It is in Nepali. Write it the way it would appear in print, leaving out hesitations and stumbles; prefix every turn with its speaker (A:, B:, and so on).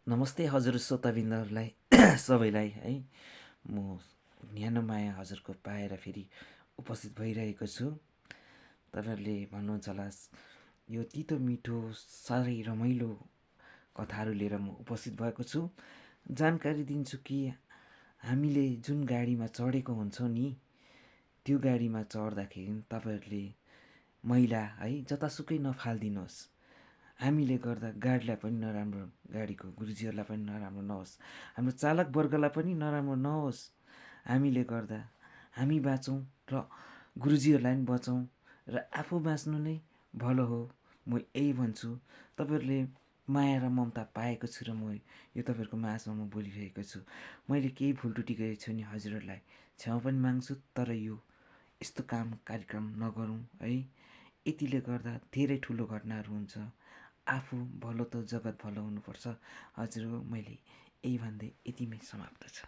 A: नमस्ते हजुर श्रोताबिन्दहरूलाई सबैलाई है म न्यानो माया हजुरको पाएर फेरि उपस्थित भइरहेको छु। तपाईँहरूले भन्नुहुन्छ होला यो तितो मिठो साह्रै रमाइलो कथाहरू लिएर म उपस्थित भएको छु। जानकारी दिन्छु कि हामीले जुन गाडीमा चढेको हुन्छौँ नि त्यो गाडीमा चढ्दाखेरि तपाईँहरूले मैला है जतासुकै नफालिदिनुहोस्। हामीले गर्दा गाडीलाई पनि नराम्रो, गाडीको गुरुजीहरूलाई पनि नराम्रो नहोस्, हाम्रो चालक वर्गलाई पनि नराम्रो नहोस्। हामीले गर्दा हामी बाँचौँ र गुरुजीहरूलाई पनि बचाउँ र आफू बाँच्नु नै भलो हो। म यही भन्छु। तपाईँहरूले माया र ममता पाएको छु र म यो तपाईँहरूको माझमा म बोलिरहेको छु। मैले केही भुल त्रुटि गरेको छु भने हजुरहरूलाई क्षमा पनि माग्छु। तर यो यस्तो कार्यक्रम नगरौँ है। यतिले गर्दा धेरै ठुलो घटनाहरू हुन्छ। आफू भलो त जगत भलो हुनुपर्छ। हजुर मैले यही भन्दै यतिमै समाप्त छ।